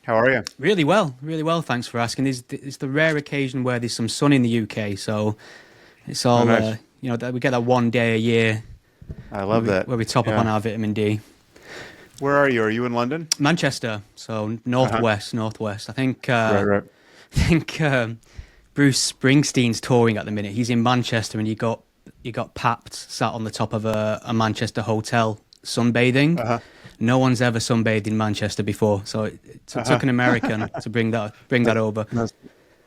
How are you? Really well, really well. Thanks for asking. It's the rare occasion where there's some sun in the UK, so it's Oh, all nice. we get that one day a year I where love we that. where we top up on Yeah. our vitamin D. Where are you? Are you in London? Manchester, so Uh-huh. northwest. Right, right. I think Bruce Springsteen's touring at the minute. He's in Manchester, and you got Papped sat on the top of a Manchester hotel sunbathing. Uh-huh. No one's ever sunbathed in Manchester before, so it took Uh-huh. an American to bring that That, over. that's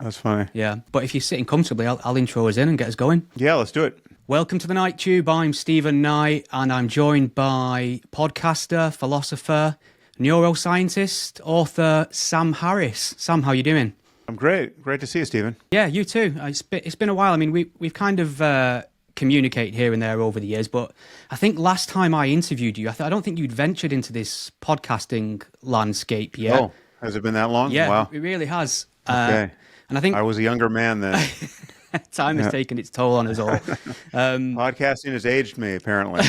that's funny. Yeah, but if you're sitting comfortably, I'll intro us in and get us going. Yeah, let's do it. Welcome to the Night Tube. I'm Stephen Knight, and I'm joined by podcaster, philosopher, neuroscientist, author Sam Harris. Sam, how you doing? I'm great. Great to see you, Stephen. Yeah, you too. It's been a while. I mean, we've kind of communicated here and there over the years, but I think last time I interviewed you, I don't think you'd ventured into this podcasting landscape yet. Oh, has it been that long? Yeah, Wow. it really has. Okay. And I I think was a younger man then. time has Yeah. taken its toll on us all. Podcasting has aged me, apparently.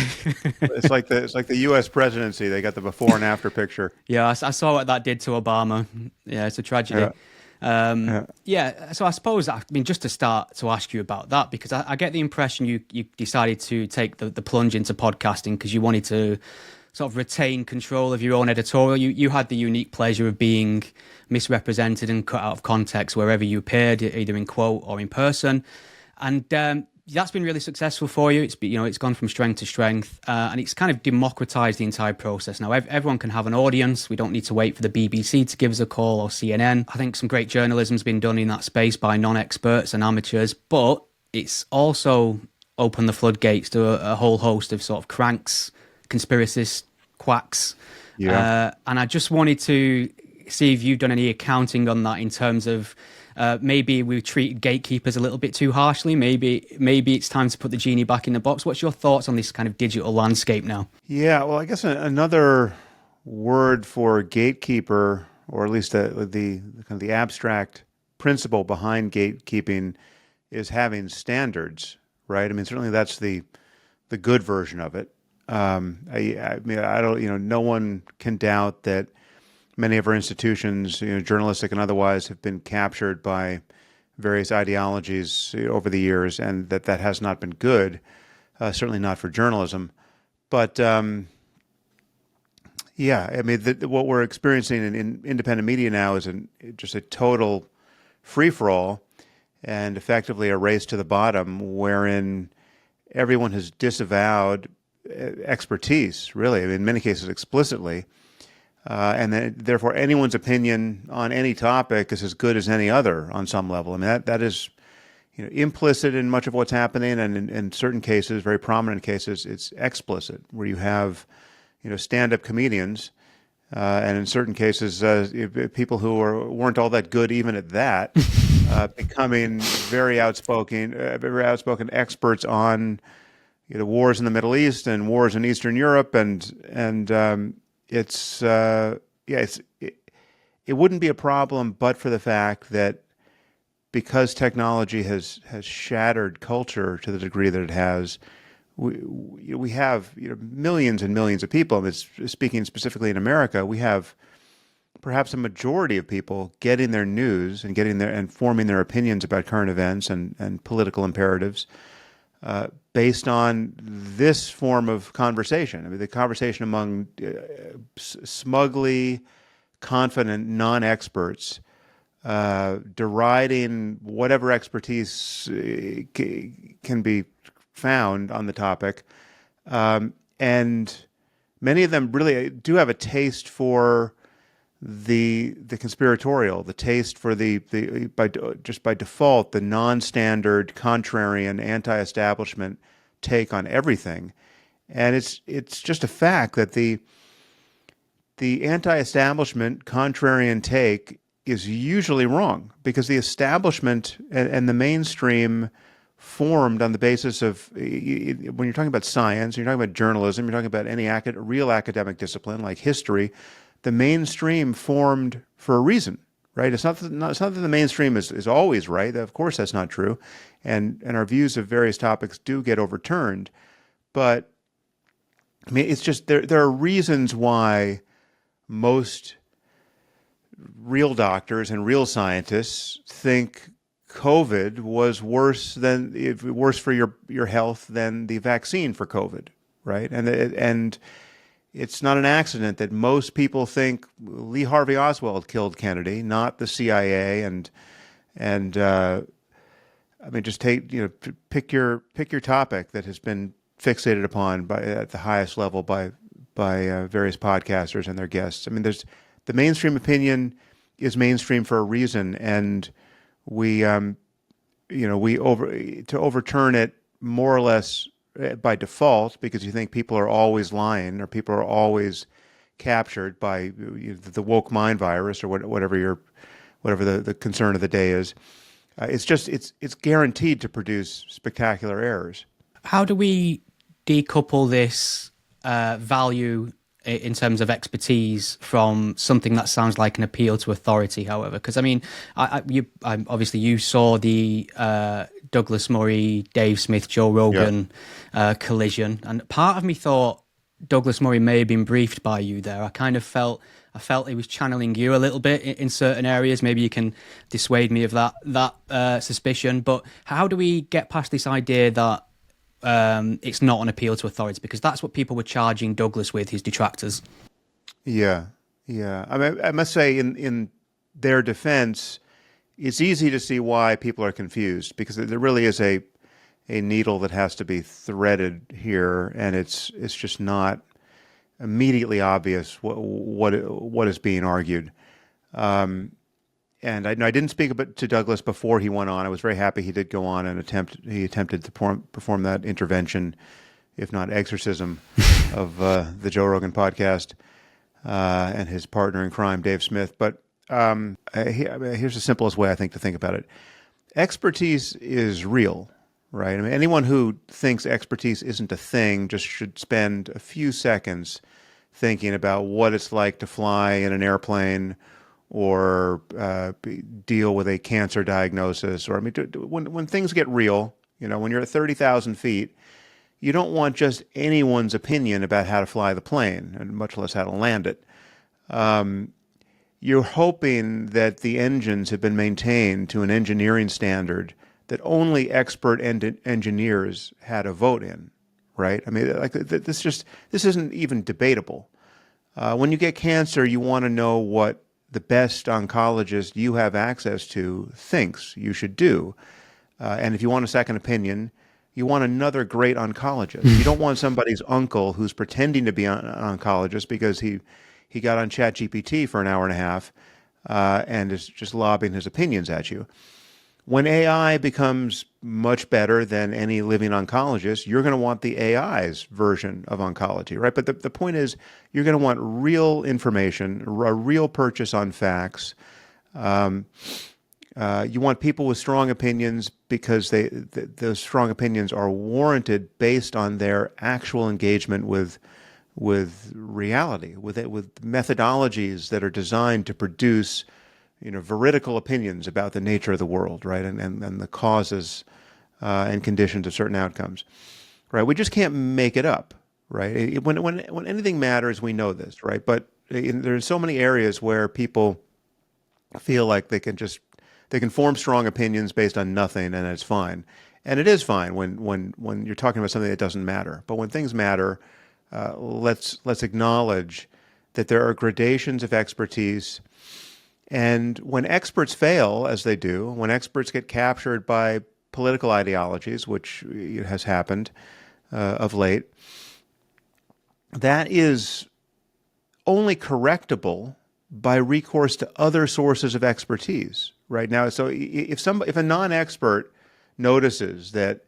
It's like the U.S. presidency. They got the before and after picture. Yeah, I saw what that did to Obama. Yeah, it's a tragedy. Yeah. Yeah. Yeah, so I suppose, I mean, just to start to ask you about that, because I get the impression you decided to take the plunge into podcasting because you wanted to sort of retain control of your own editorial. You had the unique pleasure of being misrepresented and cut out of context wherever you appeared, either in quote or in person. And that's been really successful for you. It's gone from strength to strength, and it's kind of democratized the entire process. Now everyone can have an audience. We don't need to wait for the BBC to give us a call or CNN. I think some great journalism's been done in that space by non-experts and amateurs, but it's also opened the floodgates to a whole host of sort of cranks, conspiracists, quacks, Yeah. and I just wanted to see if you've done any accounting on that in terms of maybe we treat gatekeepers a little bit too harshly. Maybe it's time to put the genie back in the box. What's your thoughts on this kind of digital landscape now? Yeah. Well, I guess another word for gatekeeper, or at least the kind of the abstract principle behind gatekeeping, is having standards, right? I mean, certainly that's the good version of it. I mean, I don't, no one can doubt that many of our institutions, journalistic and otherwise, have been captured by various ideologies over the years, and that has not been good. Certainly not for journalism. But yeah, I mean, what we're experiencing in independent media now is just a total free for all, and effectively a race to the bottom, wherein everyone has disavowed expertise, really, in many cases explicitly, and then therefore anyone's opinion on any topic is as good as any other on some level. I mean, that is, implicit in much of what's happening, and in certain cases, very prominent cases, it's explicit, where you have, stand-up comedians, and in certain cases, people who weren't all that good even at that, becoming very outspoken experts on wars in the Middle East and wars in Eastern Europe, and it's yeah, it wouldn't be a problem but for the fact that because technology has shattered culture to the degree that it has, we have millions and millions of people. And speaking specifically in America, we have perhaps a majority of people getting their news and forming their opinions about current events and political imperatives based on this form of conversation. I mean, the conversation among smugly confident non-experts deriding whatever expertise can be found on the topic. And many of them really do have a taste for the conspiratorial, the taste for just by default, the non-standard, contrarian, anti-establishment take on everything. And it's just a fact that the anti-establishment contrarian take is usually wrong because the establishment and the mainstream formed on the basis of, when you're talking about science, you're talking about journalism, you're talking about any real academic discipline like history, the mainstream formed for a reason, right? It's not that the mainstream is always right. Of course, that's not true, and our views of various topics do get overturned. But I mean, it's just there are reasons why most real doctors and real scientists think COVID was worse for your health than the vaccine for COVID, right? And it's not an accident that most people think Lee Harvey Oswald killed Kennedy, not the CIA. And I mean, just pick your topic that has been fixated upon at the highest level by various podcasters and their guests. I mean, the mainstream opinion is mainstream for a reason, and to overturn it more or less by default because you think people are always lying or people are always captured by the woke mind virus or whatever the concern of the day is. It's guaranteed to produce spectacular errors. How do we decouple this value in terms of expertise from something that sounds like an appeal to authority, however? Because, I mean, obviously you saw the Douglas Murray, Dave Smith, Joe Rogan collision, and part of me thought Douglas Murray may have been briefed by you there. I felt he was channeling you a little bit in certain areas. Maybe you can dissuade me of that suspicion. But how do we get past this idea that it's not an appeal to authority? Because that's what people were charging Douglas with, his detractors. Yeah. I mean, I must say, in their defense, it's easy to see why people are confused because there really is a needle that has to be threaded here, and it's just not immediately obvious what is being argued. And I didn't speak to Douglas before he went on. I was very happy he did go on and attempted to perform that intervention, if not exorcism, of the Joe Rogan podcast and his partner in crime, Dave Smith. But here's the simplest way I think to think about it. Expertise is real, right? I mean, anyone who thinks expertise isn't a thing just should spend a few seconds thinking about what it's like to fly in an airplane or deal with a cancer diagnosis. Or I mean, when things get real, when you're at 30,000 feet, you don't want just anyone's opinion about how to fly the plane, and much less how to land it. You're hoping that the engines have been maintained to an engineering standard that only expert engineers had a vote in, right? I mean, like this isn't even debatable. When you get cancer, you want to know what the best oncologist you have access to thinks you should do. And if you want a second opinion, you want another great oncologist. You don't want somebody's uncle who's pretending to be an oncologist because he got on ChatGPT for an hour and a half and is just lobbing his opinions at you. When AI becomes much better than any living oncologist, you're going to want the AI's version of oncology, right? But the point is, you're going to want real information, a real purchase on facts. You want people with strong opinions because those strong opinions are warranted based on their actual engagement with reality, with methodologies that are designed to produce veridical opinions about the nature of the world, right, and the causes and conditions of certain outcomes, right? We just can't make it up, right? When anything matters, we know this, right? But there's so many areas where people feel like they can form strong opinions based on nothing, and it's fine, and it is fine when you're talking about something that doesn't matter. But when things matter, let's acknowledge that there are gradations of expertise. And when experts fail, as they do, when experts get captured by political ideologies, which has happened of late, that is only correctable by recourse to other sources of expertise. Right now, so if a non-expert notices that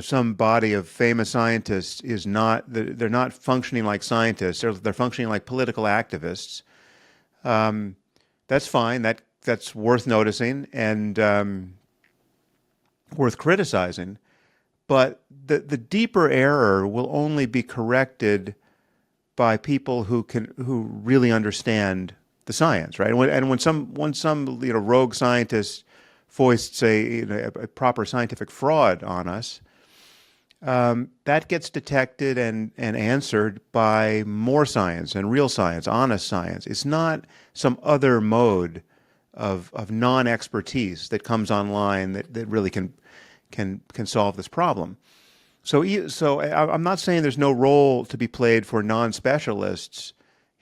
some body of famous scientists they're not functioning like scientists, they're functioning like political activists, that's fine. That's worth noticing and worth criticizing. But the deeper error will only be corrected by people who really understand the science, right? And when some rogue scientist foists a proper scientific fraud on us, that gets detected and answered by more science and real science, honest science. It's not some other mode of non-expertise that comes online that really can solve this problem. I'm not saying there's no role to be played for non-specialists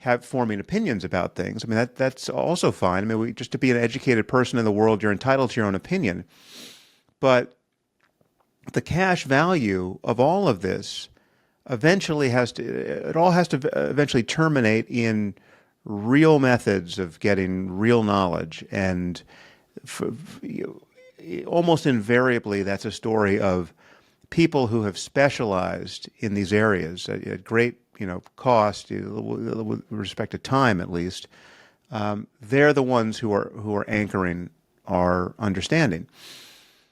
have forming opinions about things. I mean, that's also fine. I mean, just to be an educated person in the world, you're entitled to your own opinion. But the cash value of all of this it all has to eventually terminate in real methods of getting real knowledge. And almost invariably, that's a story of people who have specialized in these areas at great, cost, with respect to time at least. They're the ones who are anchoring our understanding.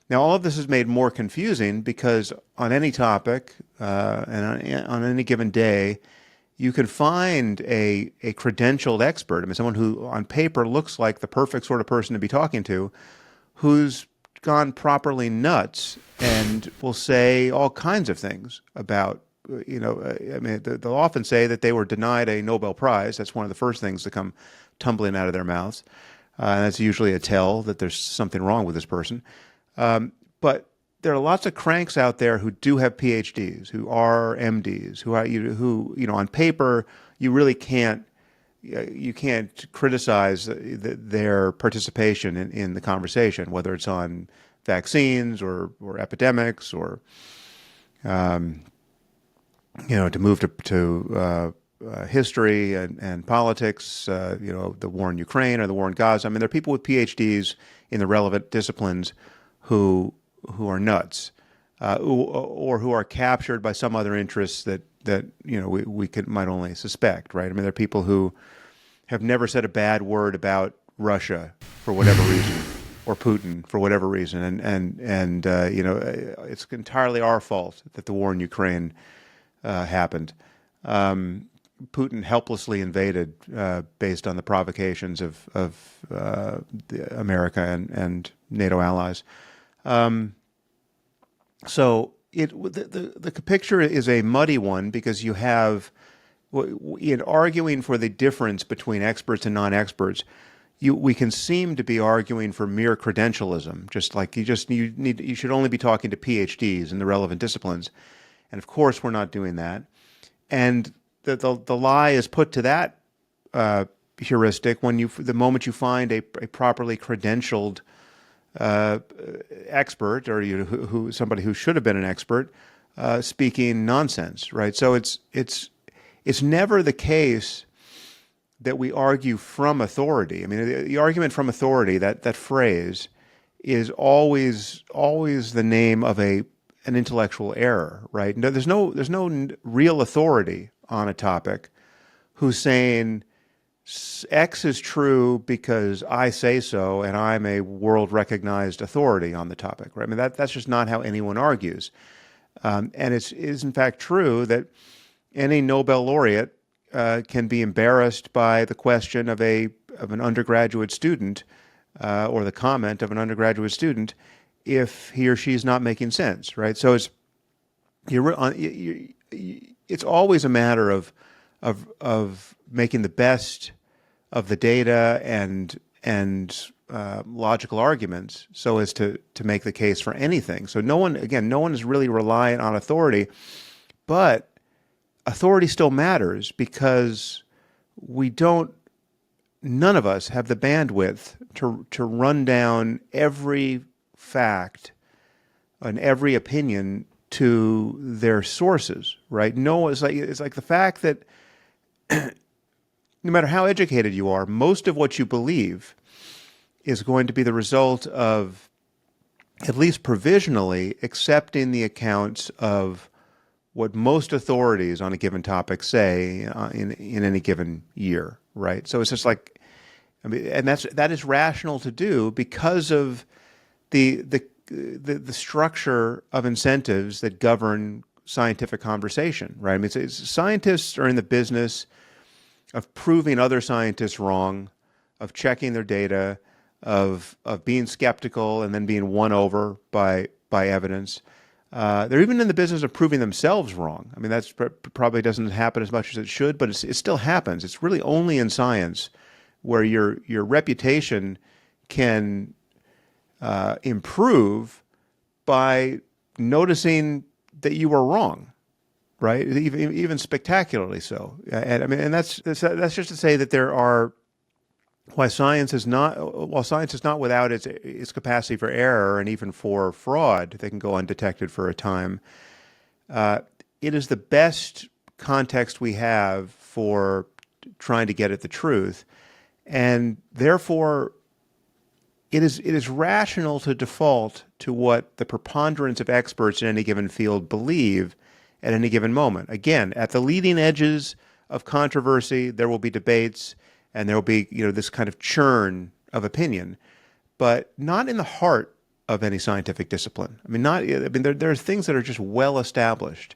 Now, all of this is made more confusing because on any topic and on any given day, you can find a credentialed expert. I mean, someone who on paper looks like the perfect sort of person to be talking to, who's gone properly nuts and will say all kinds of things about, I mean, they'll often say that they were denied a Nobel Prize. That's one of the first things to come tumbling out of their mouths. And that's usually a tell that there's something wrong with this person. But there are lots of cranks out there who do have PhDs, who are MDs, who on paper you really can't criticize their participation in the conversation, whether it's on vaccines or epidemics or to move to history and politics, the war in Ukraine or the war in Gaza. I mean, there are people with PhDs in the relevant disciplines who are nuts, or who are captured by some other interests that we might only suspect, right? I mean, there are people who have never said a bad word about Russia for whatever reason, or Putin for whatever reason, and it's entirely our fault that the war in Ukraine happened. Putin helplessly invaded based on the provocations of America and NATO allies. So the picture is a muddy one because you have, in arguing for the difference between experts and non-experts, we can seem to be arguing for mere credentialism, just like you should only be talking to PhDs in the relevant disciplines, and of course we're not doing that. And the lie is put to that heuristic when the moment you find a properly credentialed expert, or somebody who should have been an expert, speaking nonsense, right? So it's never the case that we argue from authority. I mean, the argument from authority, that phrase, is always the name of an intellectual error, right? No, there's no real authority on a topic who's saying X is true because I say so, and I'm a world-recognized authority on the topic, right? I mean, that's just not how anyone argues. And it is in fact true that any Nobel laureate can be embarrassed by the question of an undergraduate student or the comment of an undergraduate student if he or she is not making sense, right? So it's always a matter of making the best of the data and logical arguments so as to make the case for anything. So no one is really reliant on authority, but authority still matters because none of us have the bandwidth to run down every fact and every opinion to their sources, right? No, it's like the fact that no matter how educated you are, most of what you believe is going to be the result of, at least provisionally, accepting the accounts of what most authorities on a given topic say in any given year, right? So it's just like, I mean, and that is rational to do because of the structure of incentives that govern scientific conversation, right? I mean, scientists are in the business of proving other scientists wrong, of checking their data, of being skeptical and then being won over by evidence, They're even in the business of proving themselves wrong. I mean, that's probably doesn't happen as much as it should, but it still happens. It's really only in science where your reputation can improve by noticing that you were wrong, right? Even spectacularly so. And I mean, and that's just to say that there are while science is not without its capacity for error and even for fraud that can go undetected for a time. It is the best context we have for trying to get at the truth, and therefore it is rational to default to what the preponderance of experts in any given field believe at any given moment. Again, at the leading edges of controversy, there will be debates and there will be, this kind of churn of opinion, but not in the heart of any scientific discipline. There are things that are just well established,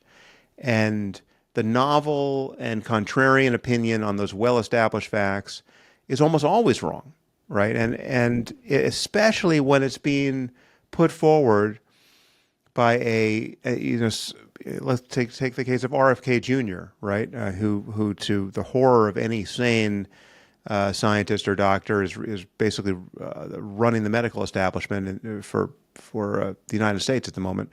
and the novel and contrarian opinion on those well established facts is almost always wrong, right? And especially when it's being put forward by let's take the case of RFK Jr., right? Who to the horror of any sane scientist or doctor is basically running the medical establishment for the United States at the moment.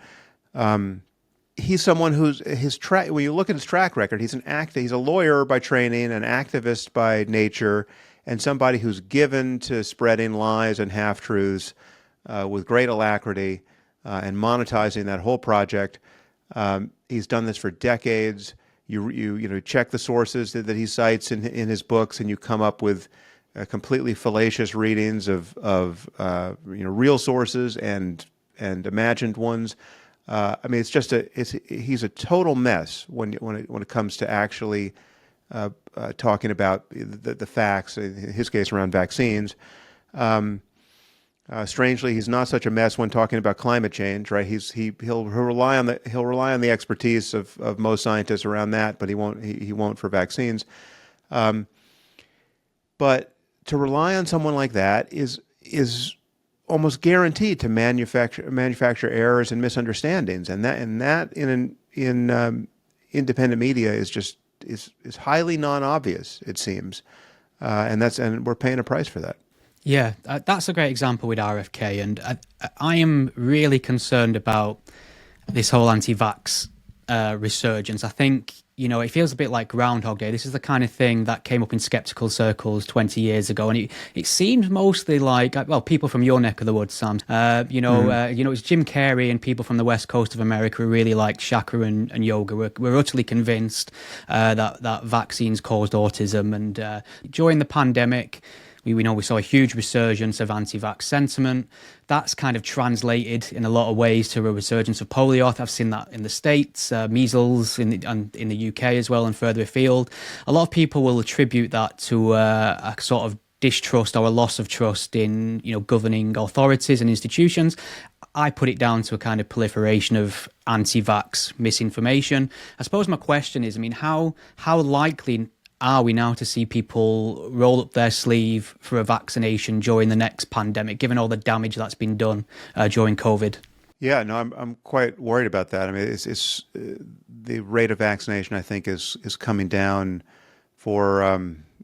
He's someone who's when you look at his track record, he's a lawyer by training, an activist by nature, and somebody who's given to spreading lies and half-truths with great alacrity and monetizing that whole project. He's done this for decades. You check the sources that he cites in his books, and you come up with completely fallacious readings of real sources and imagined ones. He's a total mess when it comes to actually talking about the facts. In his case, around vaccines. Strangely, he's not such a mess when talking about climate change, right? He'll rely on the expertise of most scientists around that, but he won't for vaccines. But to rely on someone like that is almost guaranteed to manufacture errors and misunderstandings, and that in independent media is highly non-obvious, it seems, and we're paying a price for that. Yeah, that's a great example with RFK, and I am really concerned about this whole anti-vax resurgence. I think, it feels a bit like Groundhog Day. This is the kind of thing that came up in skeptical circles 20 years ago, and it seemed mostly like, people from your neck of the woods, Sam. It was Jim Carrey and people from the west coast of America who really liked chakra and yoga. We're utterly convinced that vaccines caused autism, and during the pandemic, we saw a huge resurgence of anti-vax sentiment. That's kind of translated in a lot of ways to a resurgence of polio. I've seen that in the States, measles in the UK as well, and further afield. A lot of people will attribute that to a sort of distrust or a loss of trust in governing authorities and institutions. I put it down to a kind of proliferation of anti-vax misinformation. I suppose my question is, how likely are we now to see people roll up their sleeve for a vaccination during the next pandemic, given all the damage that's been done during COVID? Yeah, no, I'm quite worried about that. It's the rate of vaccination, I think, is coming down for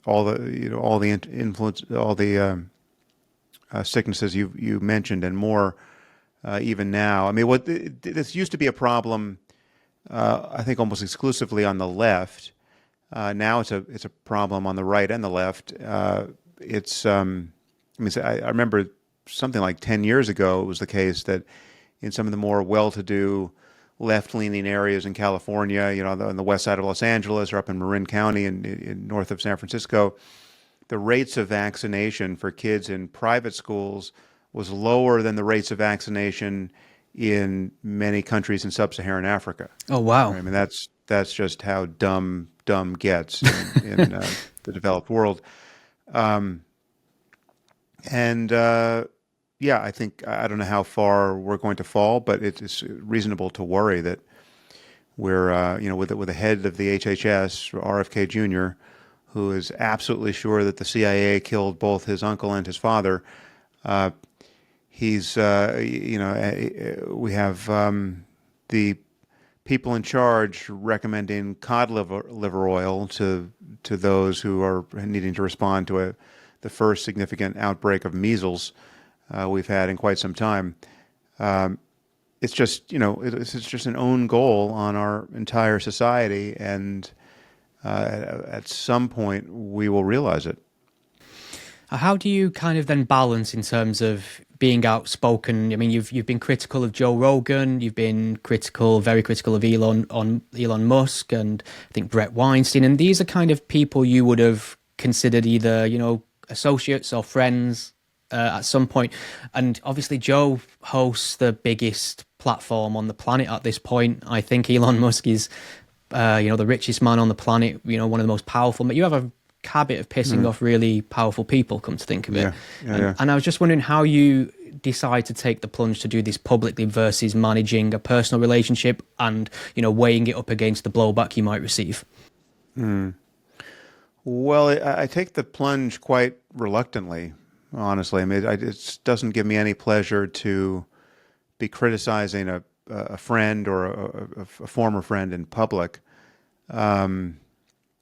all the influence, all the sicknesses you mentioned, and more even now. This used to be a problem, I think, almost exclusively on the left. Now it's a problem on the right and the left. I remember something like 10 years ago, it was the case that in some of the more well-to-do left-leaning areas in California, on the west side of Los Angeles or up in Marin County in north of San Francisco, the rates of vaccination for kids in private schools was lower than the rates of vaccination in many countries in sub-Saharan Africa. Oh, wow. That's just how dumb gets in the developed world. I think, I don't know how far we're going to fall, but it's reasonable to worry that we're, with the head of the HHS, RFK Jr., who is absolutely sure that the CIA killed both his uncle and his father. We have the people in charge recommending cod liver oil to those who are needing to respond to the first significant outbreak of measles we've had in quite some time. It's just, it's just an own goal on our entire society, and at some point we will realize it. How do you kind of then balance in terms of being outspoken? I mean, you've been critical of Joe Rogan, you've been very critical of Elon Musk, and I think Brett Weinstein, and these are kind of people you would have considered either associates or friends at some point. And obviously, Joe hosts the biggest platform on the planet at this point. I think Elon Musk is, the richest man on the planet. One of the most powerful. But you have a habit of pissing off really powerful people, come to think of it. And I was just wondering how you decide to take the plunge to do this publicly versus managing a personal relationship and weighing it up against the blowback you might receive. Well, I take the plunge quite reluctantly, honestly. I mean, it doesn't give me any pleasure to be criticizing a friend or a former friend in public.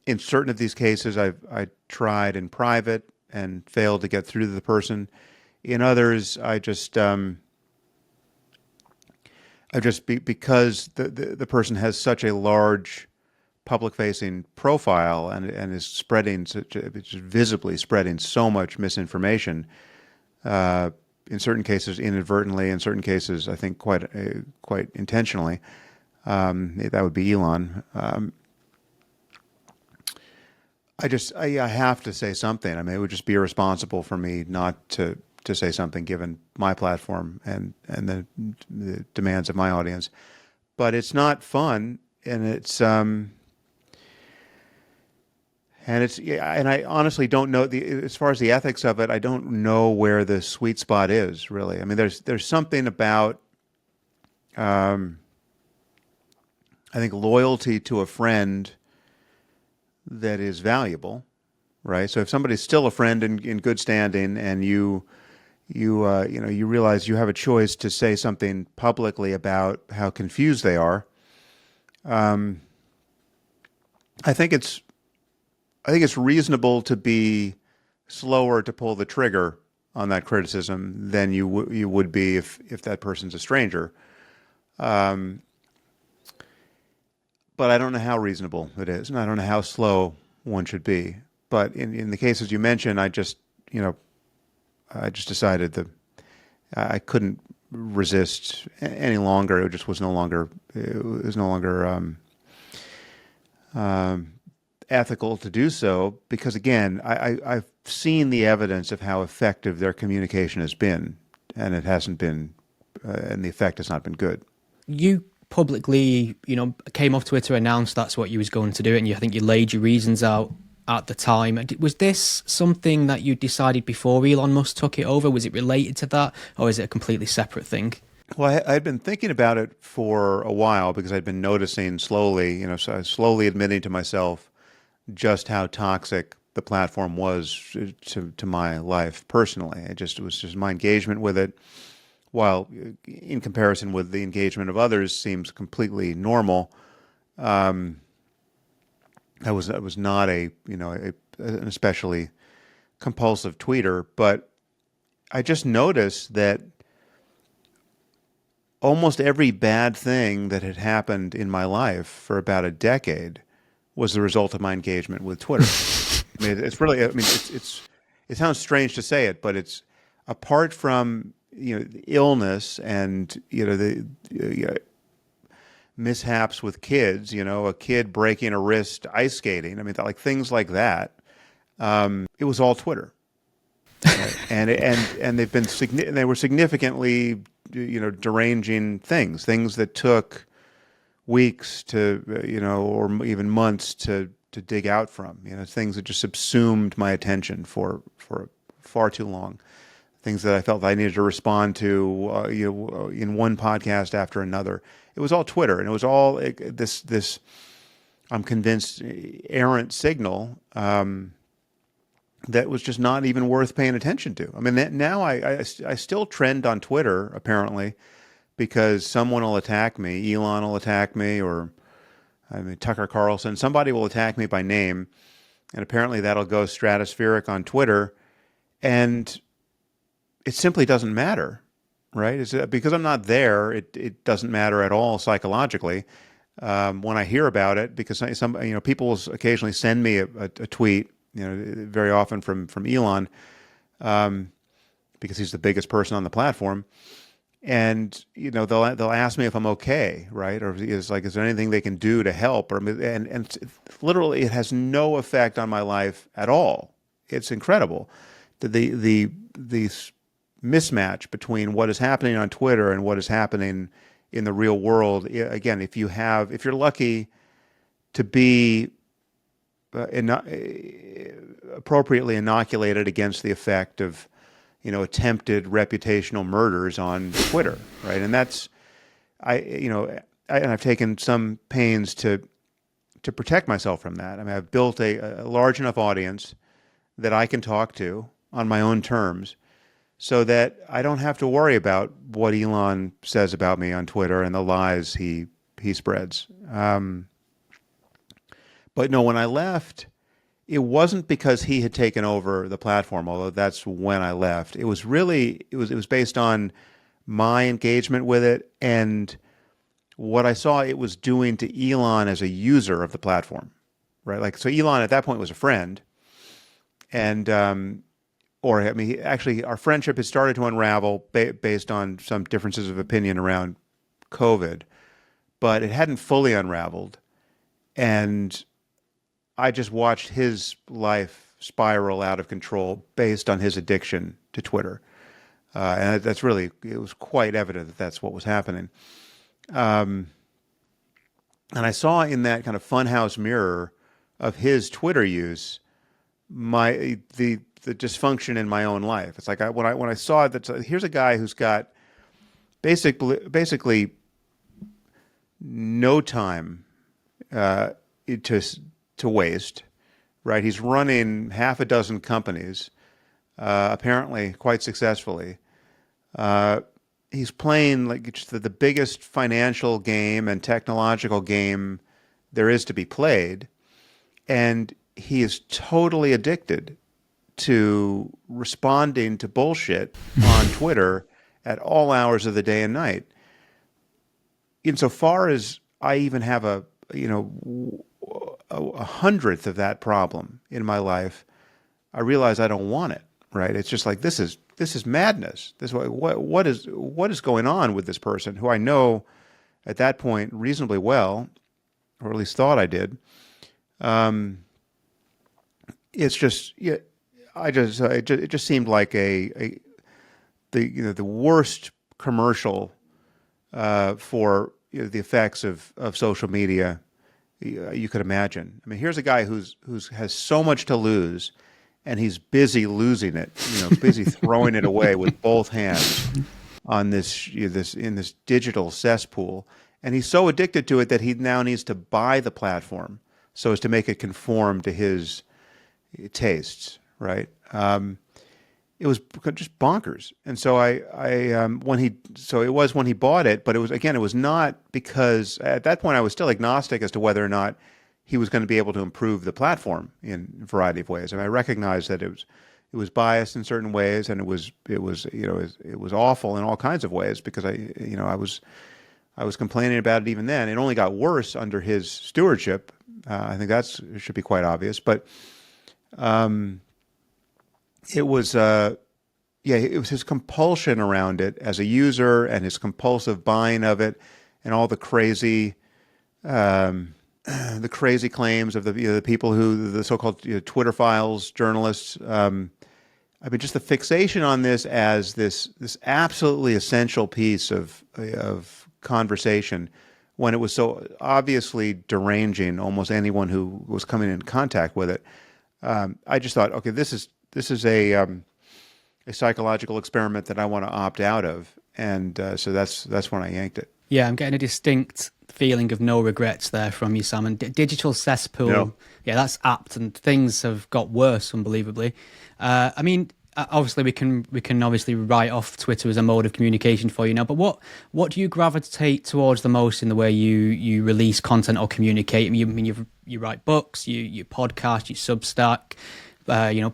In certain of these cases, I tried in private and failed to get through to the person. In others, because the person has such a large public-facing profile and is visibly spreading so much misinformation. In certain cases, inadvertently. In certain cases, I think quite intentionally. That would be Elon. I have to say something. I mean, it would just be irresponsible for me not to say something given my platform and the demands of my audience. But it's not fun, and I honestly don't know as far as the ethics of it. I don't know where the sweet spot is, really. I mean, there's something about I think loyalty to a friend that is valuable, right? So if somebody's still a friend in good standing, and you realize you have a choice to say something publicly about how confused they are, I think it's reasonable to be slower to pull the trigger on that criticism than you would be if that person's a stranger. But I don't know how reasonable it is, and I don't know how slow one should be. But in the cases you mentioned, I just decided that I couldn't resist any longer. It just was no longer ethical to do so, because again, I've seen the evidence of how effective their communication has been, and it hasn't been, and the effect has not been good. You publicly, came off Twitter, announced that's what you was going to do, and I think you laid your reasons out at the time. Was this something that you decided before Elon Musk took it over? Was it related to that, or is it a completely separate thing? Well, I'd been thinking about it for a while, because I'd been noticing slowly, so I was slowly admitting to myself just how toxic the platform was to my life personally. It was just my engagement with it, while in comparison with the engagement of others seems completely normal. I was not an especially compulsive tweeter, but I just noticed that almost every bad thing that had happened in my life for about a decade was the result of my engagement with Twitter. I mean, it's really, it sounds strange to say it, but it's apart from illness and the mishaps with kids, a kid breaking a wrist ice skating. I mean, like things like that. It was all Twitter, right? and they were significantly deranging things that took weeks to or even months to dig out from. Things that just subsumed my attention for far too long. Things that I felt I needed to respond to, in one podcast after another. It was all Twitter, and it was all this. I'm convinced, errant signal that was just not even worth paying attention to. I mean, now I still trend on Twitter apparently, because someone will attack me. Elon will attack me, or Tucker Carlson. Somebody will attack me by name, and apparently that'll go stratospheric on Twitter, and it simply doesn't matter, right? Because I'm not there, it doesn't matter at all psychologically. When I hear about it, because people will occasionally send me a tweet, very often from Elon, because he's the biggest person on the platform. And they'll ask me if I'm okay, right? Or is there anything they can do to help? And literally, it has no effect on my life at all. It's incredible, the mismatch between what is happening on Twitter and what is happening in the real world. Again, if you're lucky to be appropriately inoculated against the effect of attempted reputational murders on Twitter, right? And I've taken some pains to protect myself from that. I mean, I've built a large enough audience that I can talk to on my own terms, so that I don't have to worry about what Elon says about me on Twitter and the lies he spreads. But no, when I left, it wasn't because he had taken over the platform, although that's when I left. It was based on my engagement with it and what I saw it was doing to Elon as a user of the platform, right? So Elon at that point was a friend, and actually our friendship had started to unravel based on some differences of opinion around COVID, but it hadn't fully unraveled, and I just watched his life spiral out of control based on his addiction to Twitter. And it was quite evident that that's what was happening. And I saw in that kind of funhouse mirror of his Twitter use, the dysfunction in my own life. It's like when I saw that, here's a guy who's got basically no time to waste, right? He's running half a dozen companies, apparently quite successfully. He's playing just the biggest financial game and technological game there is to be played, and he is totally addicted to responding to bullshit on Twitter at all hours of the day and night. Insofar as I even have a hundredth of that problem in my life, I realize I don't want it, right? It's just like, this is madness. What is going on with this person who I know at that point reasonably well, or at least thought I did. It's just, it just seemed like the worst commercial for the effects of social media you could imagine. I mean, here's a guy who has so much to lose, and he's busy losing it. Busy throwing it away with both hands on this digital cesspool, and he's so addicted to it that he now needs to buy the platform so as to make it conform to his tastes. Right? It was just bonkers. And so it was when he bought it, but it was not because at that point I was still agnostic as to whether or not he was going to be able to improve the platform in a variety of ways. I mean, I recognized that it was biased in certain ways, and it was awful in all kinds of ways, because I was complaining about it even then. It only got worse under his stewardship. I think it should be quite obvious, but it was his compulsion around it as a user, and his compulsive buying of it, and all the crazy claims of the people the so-called Twitter files journalists. Just the fixation on this as this absolutely essential piece of conversation, when it was so obviously deranging almost anyone who was coming in contact with it. I just thought, okay, this is a psychological experiment that I want to opt out of, and so that's when I yanked it. Yeah, I'm getting a distinct feeling of no regrets there from you, Sam. And digital cesspool, No. Yeah, that's apt, and things have got worse, unbelievably. obviously we can obviously write off Twitter as a mode of communication for you now, but what do you gravitate towards the most in the way you release content or communicate? I mean, you write books, you podcast, you Substack,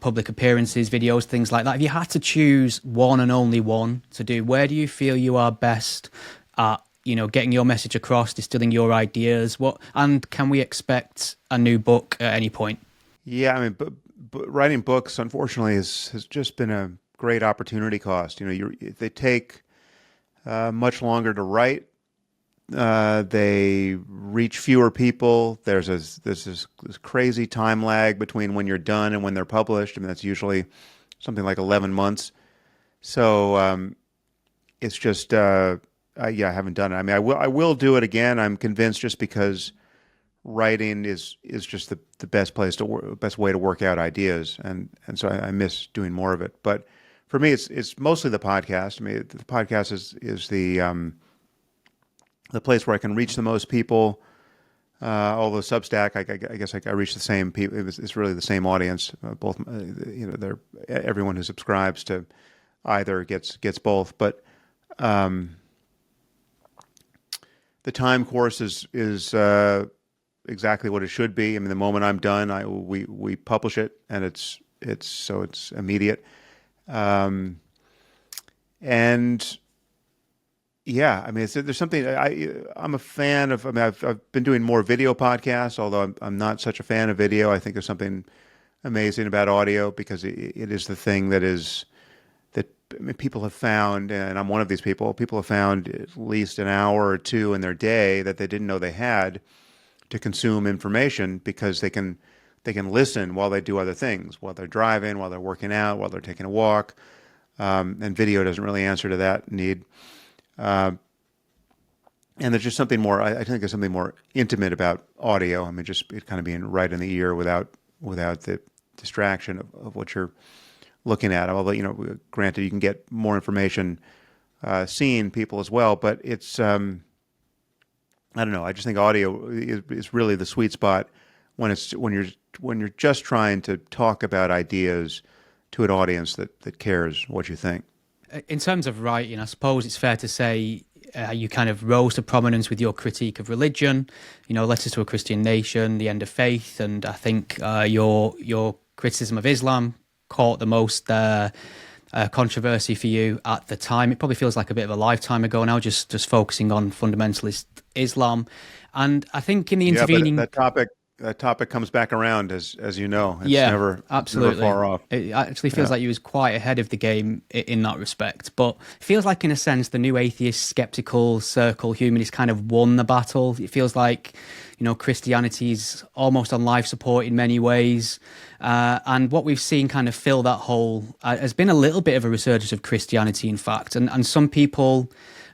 public appearances, videos, things like that. If you had to choose one and only one to do, where do you feel you are best at, getting your message across, distilling your ideas? And can we expect a new book at any point? Yeah, I mean, but writing books, unfortunately, has just been a great opportunity cost. They take much longer to write. They reach fewer people. There's this crazy time lag between when you're done and when they're published. I mean, that's usually something like 11 months. So it's just, I haven't done it. I mean, I will do it again. I'm convinced, just because writing is just the best best way to work out ideas, and so I miss doing more of it. But for me, it's mostly the podcast. I mean, the podcast is the place where I can reach the most people. Although Substack, I guess I reach the same people. It's really the same audience. Both, they're everyone who subscribes to either gets both. But the time course is exactly what it should be. I mean, the moment I'm done, we publish it, and it's immediate. And yeah, I mean, there's something I'm a fan of. I mean, I've been doing more video podcasts, although I'm not such a fan of video. I think there's something amazing about audio, because it is the thing that I mean, people have found, and I'm one of these people. People have found at least an hour or two in their day that they didn't know they had to consume information, because they can listen while they do other things, while they're driving, while they're working out, while they're taking a walk, and video doesn't really answer to that need. And there's just something more. I think there's something more intimate about audio. I mean, just it kind of being right in the ear without the distraction of what you're looking at. Although, granted, you can get more information seeing people as well, but it's I don't know. I just think audio is really the sweet spot when you're just trying to talk about ideas to an audience that cares what you think. In terms of writing, I suppose it's fair to say you kind of rose to prominence with your critique of religion, Letters to a Christian Nation, The End of Faith, and I think your criticism of Islam caught the most controversy for you at the time. It probably feels like a bit of a lifetime ago now, just focusing on fundamentalist Islam. And I think in the intervening... But that topic comes back around, as you know. It's absolutely. never far off. It actually feels like you was quite ahead of the game in that respect. But it feels like, in a sense, the new atheist, skeptical circle humanist kind of won the battle. It feels like, Christianity's almost on life support in many ways. And what we've seen kind of fill that hole has been a little bit of a resurgence of Christianity, in fact. And some people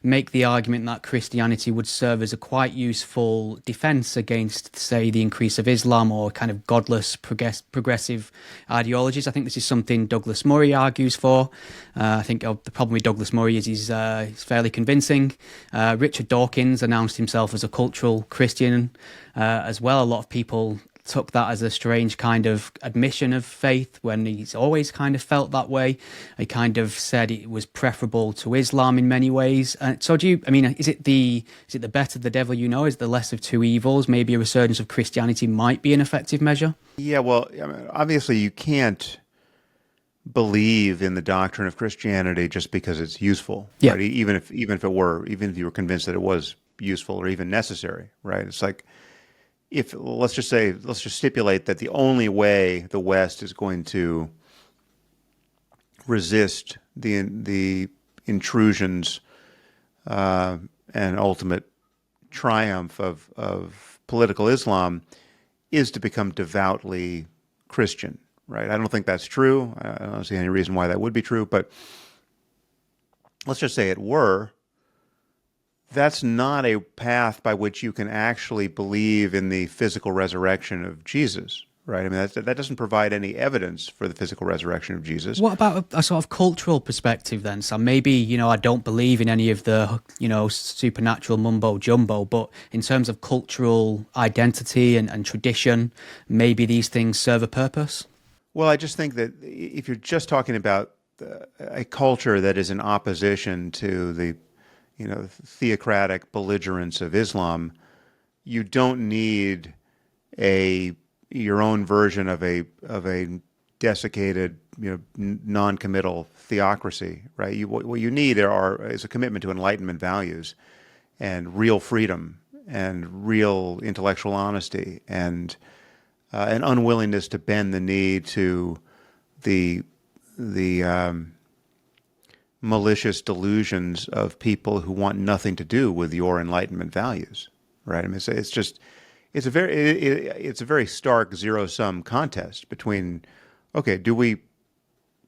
make the argument that Christianity would serve as a quite useful defense against, say, the increase of Islam or kind of godless progressive ideologies. I think this is something Douglas Murray argues for. I think the problem with Douglas Murray is he's fairly convincing. Richard Dawkins announced himself as a cultural Christian as well. A lot of people took that as a strange kind of admission of faith, when he's always kind of felt that way. He kind of said it was preferable to Islam in many ways. So is it the better the devil you know? Is the less of two evils? Maybe a resurgence of Christianity might be an effective measure? Yeah, well, I mean, obviously you can't believe in the doctrine of Christianity just because it's useful, right? Even if you were convinced that it was useful or even necessary, right? It's like, let's just stipulate that the only way the West is going to resist the intrusions and ultimate triumph of political Islam is to become devoutly Christian, right? I don't think that's true. I don't see any reason why that would be true, but let's just say it were. That's not a path by which you can actually believe in the physical resurrection of Jesus, right? I mean, that doesn't provide any evidence for the physical resurrection of Jesus. What about a sort of cultural perspective then, Sam? Maybe, I don't believe in any of the, supernatural mumbo jumbo, but in terms of cultural identity and tradition, maybe these things serve a purpose? Well, I just think that if you're just talking about a culture that is in opposition to the, theocratic belligerence of Islam, you don't need a your own version of a desiccated, non-committal theocracy, right? What you need is a commitment to Enlightenment values and real freedom and real intellectual honesty and an unwillingness to bend the knee to the malicious delusions of people who want nothing to do with your Enlightenment values, right? I mean, it's a very stark zero sum contest between, okay, do we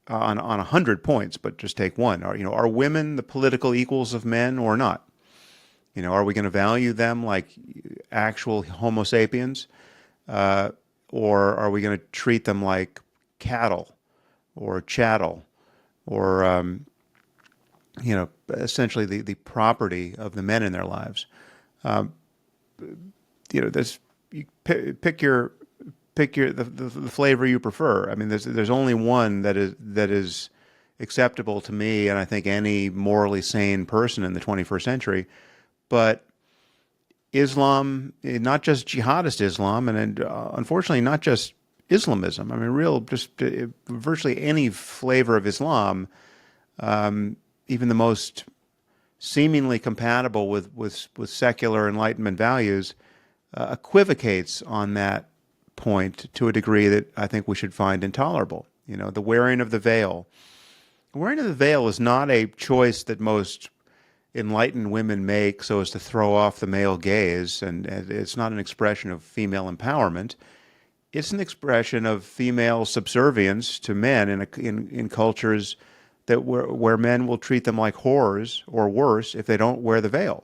on 100 points, but just take one, are women the political equals of men or not? Are we going to value them like actual Homo sapiens, or are we going to treat them like cattle or chattel, or essentially the property of the men in their lives? There's pick the flavor you prefer. I mean, there's only one that is acceptable to me, and I think any morally sane person in the 21st century. But Islam, not just jihadist Islam, and unfortunately not just Islamism. I mean, virtually any flavor of Islam, even the most seemingly compatible with secular Enlightenment values, equivocates on that point to a degree that I think we should find intolerable. The wearing of the veil. The wearing of the veil is not a choice that most enlightened women make so as to throw off the male gaze, and it's not an expression of female empowerment. It's an expression of female subservience to men in cultures that where men will treat them like whores or worse if they don't wear the veil,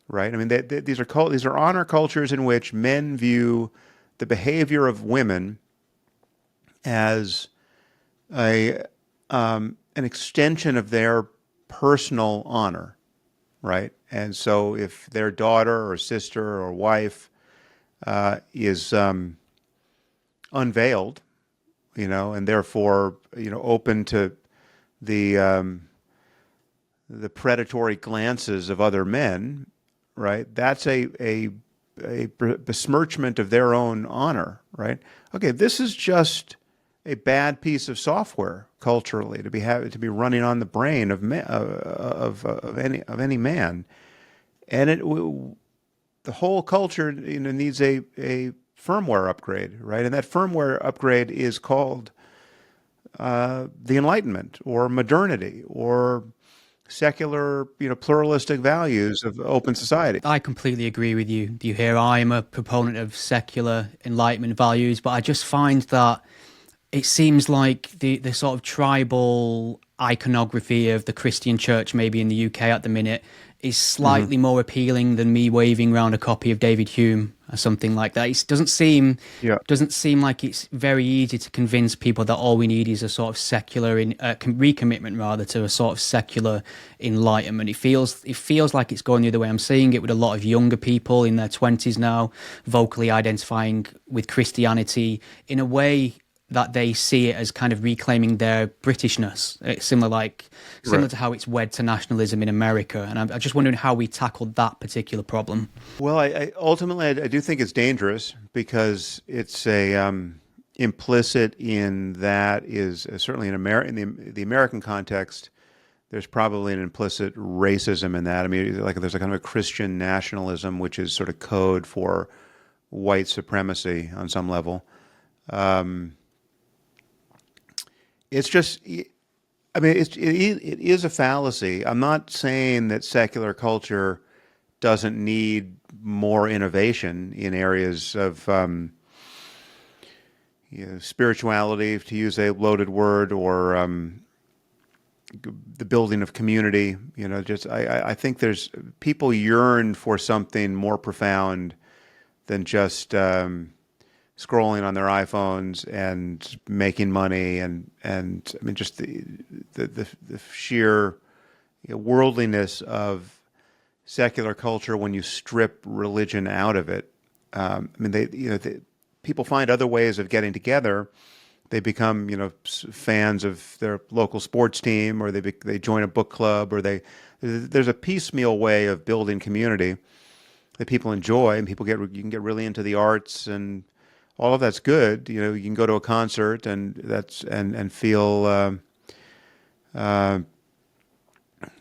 right? I mean, these are honor cultures in which men view the behavior of women as an extension of their personal honor, right? And so if their daughter or sister or wife is unveiled, and therefore, open to the predatory glances of other men, right? That's a besmirchment of their own honor, right? Okay, this is just a bad piece of software culturally to be running on the brain of any man, and the whole culture needs a firmware upgrade, right? And that firmware upgrade is called the Enlightenment or modernity or secular, pluralistic values of open society. I completely agree with you here. I am a proponent of secular Enlightenment values, but I just find that it seems like the sort of tribal iconography of the Christian church, maybe in the UK at the minute, is slightly more appealing than me waving around a copy of David Hume or something like that. It doesn't seem like it's very easy to convince people that all we need is a sort of secular recommitment, rather, to a sort of secular enlightenment. It feels like it's going the other way. I'm seeing it with a lot of younger people in their 20s now, vocally identifying with Christianity in a way that they see it as kind of reclaiming their Britishness. It's similar to how it's wed to nationalism in America. And I'm just wondering how we tackled that particular problem. Well, ultimately, I do think it's dangerous because it's implicit in that is certainly in the American context. There's probably an implicit racism in that. I mean, there's a kind of a Christian nationalism, which is sort of code for white supremacy on some level. It's just, I mean, it is a fallacy. I'm not saying that secular culture doesn't need more innovation in areas of spirituality, to use a loaded word, or the building of community. I think there's people yearn for something more profound than just scrolling on their iPhones and making money, and I mean, just the sheer worldliness of secular culture when you strip religion out of it. I mean, people find other ways of getting together they become, fans of their local sports team, or they join a book club, or there's a piecemeal way of building community that people enjoy, and you can get really into the arts, and all of that's good. You can go to a concert and feel a kind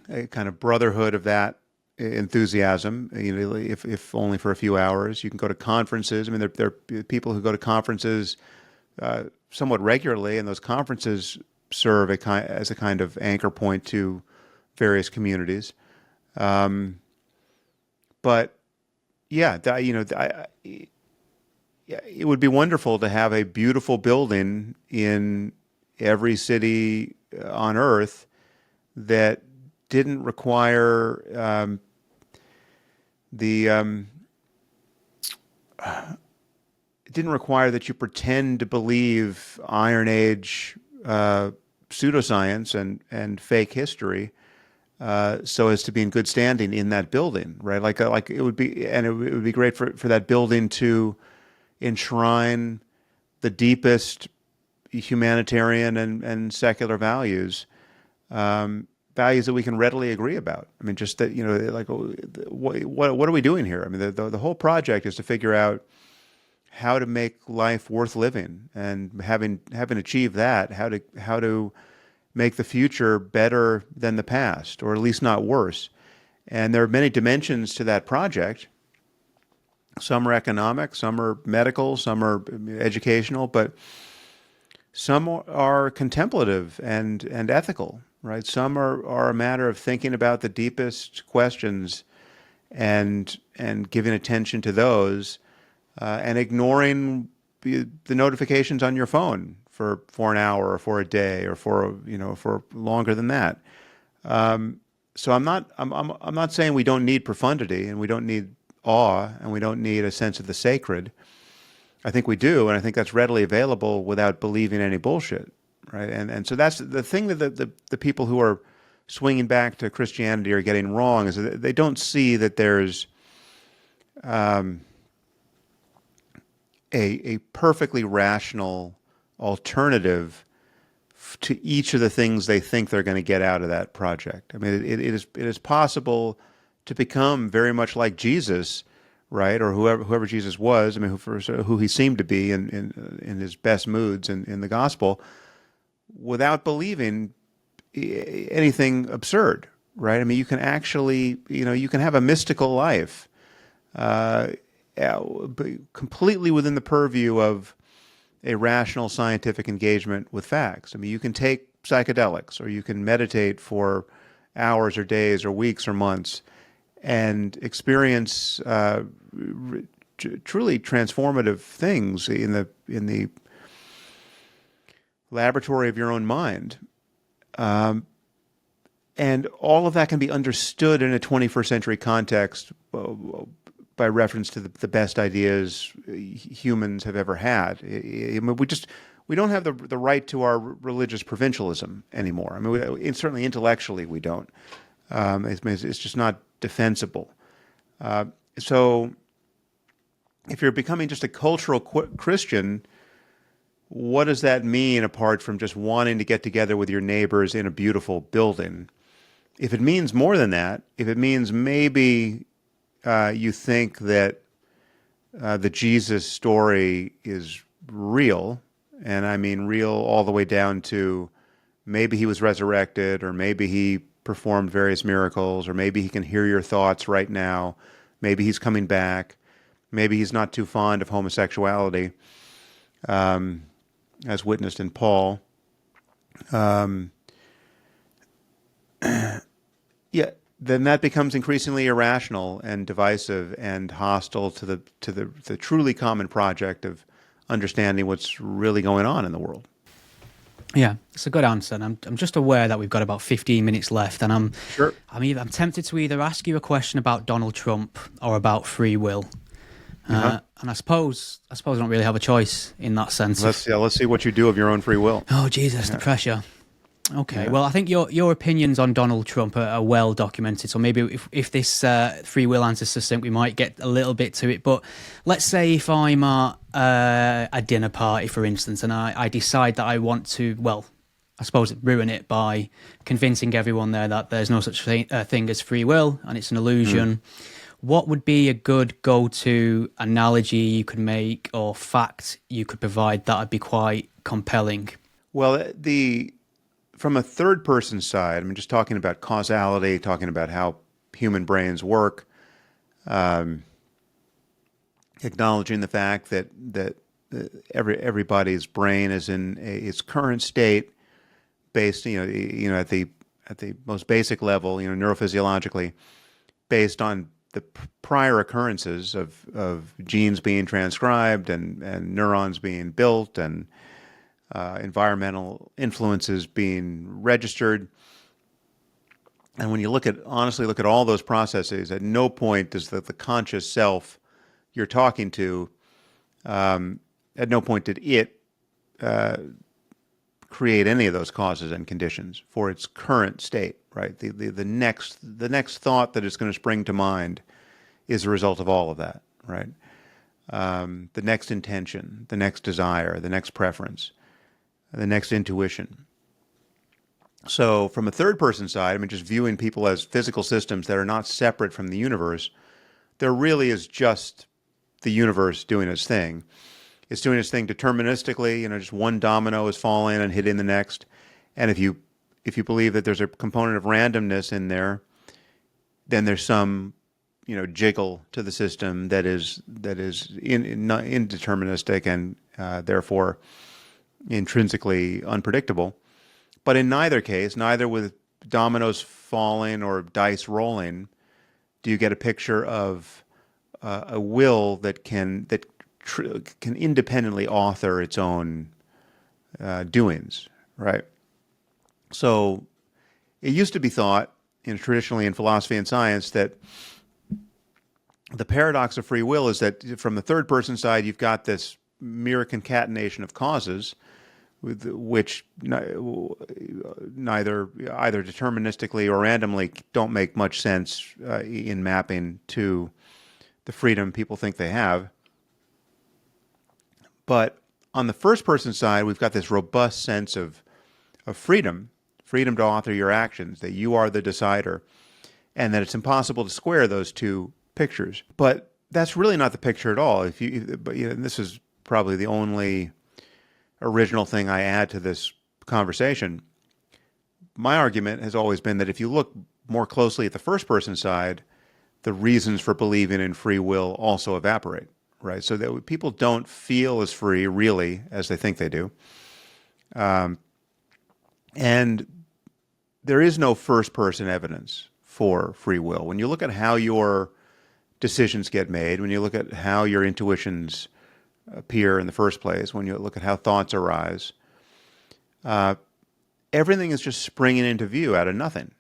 of brotherhood of that enthusiasm, if only for a few hours. You can go to conferences. I mean, there are people who go to conferences somewhat regularly, and those conferences serve as a kind of anchor point to various communities. But yeah, it would be wonderful to have a beautiful building in every city on Earth that didn't require it didn't require that you pretend to believe Iron Age pseudoscience and fake history so as to be in good standing in that building, right? Like it would be, and it would be great for that building to enshrine the deepest humanitarian and secular values. Values that we can readily agree about. I mean, just that, like, what are we doing here? I mean, the whole project is to figure out how to make life worth living, and having achieved that, how to make the future better than the past, or at least not worse. And there are many dimensions to that project. Some are economic, some are medical, some are educational, but some are contemplative and ethical. Right. Some are a matter of thinking about the deepest questions and giving attention to those, and ignoring the notifications on your phone for an hour, or for a day, or for longer than that. So I'm not saying we don't need profundity, and we don't need awe, and we don't need a sense of the sacred. I think we do, and I think that's readily available without believing any bullshit. Right, and so that's the thing that the people who are swinging back to Christianity are getting wrong, is that they don't see that there's a perfectly rational alternative to each of the things they think they're going to get out of that project. I mean, it is possible to become very much like Jesus, right, or whoever Jesus was. I mean, who he seemed to be in his best moods in the gospel, without believing anything absurd, right? I mean, you can actually, you can have a mystical life, completely within the purview of a rational scientific engagement with facts. I mean, you can take psychedelics, or you can meditate for hours or days or weeks or months and experience truly transformative things in the laboratory of your own mind. And all of that can be understood in a 21st century context by reference to the best ideas humans have ever had. I mean, we don't have the right to our religious provincialism anymore. I mean, certainly intellectually we don't. It's just not defensible. So if you're becoming just a cultural Christian, what does that mean apart from just wanting to get together with your neighbors in a beautiful building? If it means more than that, if it means maybe you think that the Jesus story is real, and I mean real all the way down to maybe he was resurrected, or maybe he performed various miracles, or maybe he can hear your thoughts right now, maybe he's coming back, maybe he's not too fond of homosexuality, as witnessed in Paul. Then that becomes increasingly irrational and divisive and hostile to the truly common project of understanding what's really going on in the world. Yeah, it's a good answer. And I'm just aware that we've got about 15 minutes left, and I'm tempted to either ask you a question about Donald Trump or about free will. And I suppose I don't really have a choice in that sense. Let's see what you do of your own free will. Oh, Jesus, the pressure. Okay, Yeah. well, I think your opinions on Donald Trump are well documented. So maybe if this free will answer succinct, we might get a little bit to it. But let's say if I'm at a dinner party, for instance, and I decide that I want to, well, I suppose ruin it by convincing everyone there that there's no such thing as free will and it's an illusion. What would be a good go-to analogy you could make or fact you could provide that would be quite compelling? Well, from a third person side, I mean, just talking about causality, talking about how human brains work, acknowledging the fact that everybody's brain is in its current state, based at the most basic level, neurophysiologically, based on the prior occurrences of genes being transcribed and neurons being built and environmental influences being registered. And when you honestly look at all those processes, at no point does the conscious self you're talking to, at no point did it create any of those causes and conditions for its current state, right? The next thought that is going to spring to mind is a result of all of that, right? The next intention, the next desire, the next preference, the next intuition. So from a third person side, I mean, just viewing people as physical systems that are not separate from the universe, there really is just the universe doing its thing. It's doing its thing deterministically, just one domino is falling and hitting the next. And if you believe that there's a component of randomness in there, then there's some, jiggle to the system that is indeterministic and therefore intrinsically unpredictable. But in neither case, neither with dominoes falling or dice rolling, do you get a picture of a will that can independently author its own doings, right? So it used to be thought, traditionally in philosophy and science, that the paradox of free will is that from the third person side, you've got this mere concatenation of causes, which neither either deterministically or randomly don't make much sense in mapping to the freedom people think they have. But on the first person side, we've got this robust sense of freedom to author your actions, that you are the decider, and that it's impossible to square those two pictures. But that's really not the picture at all. This is probably the only original thing I add to this conversation. My argument has always been that if you look more closely at the first person side, the reasons for believing in free will also evaporate, right? So that people don't feel as free, really, as they think they do. And there is no first person evidence for free will. When you look at how your decisions get made, when you look at how your intuitions appear in the first place, when you look at how thoughts arise, everything is just springing into view out of nothing,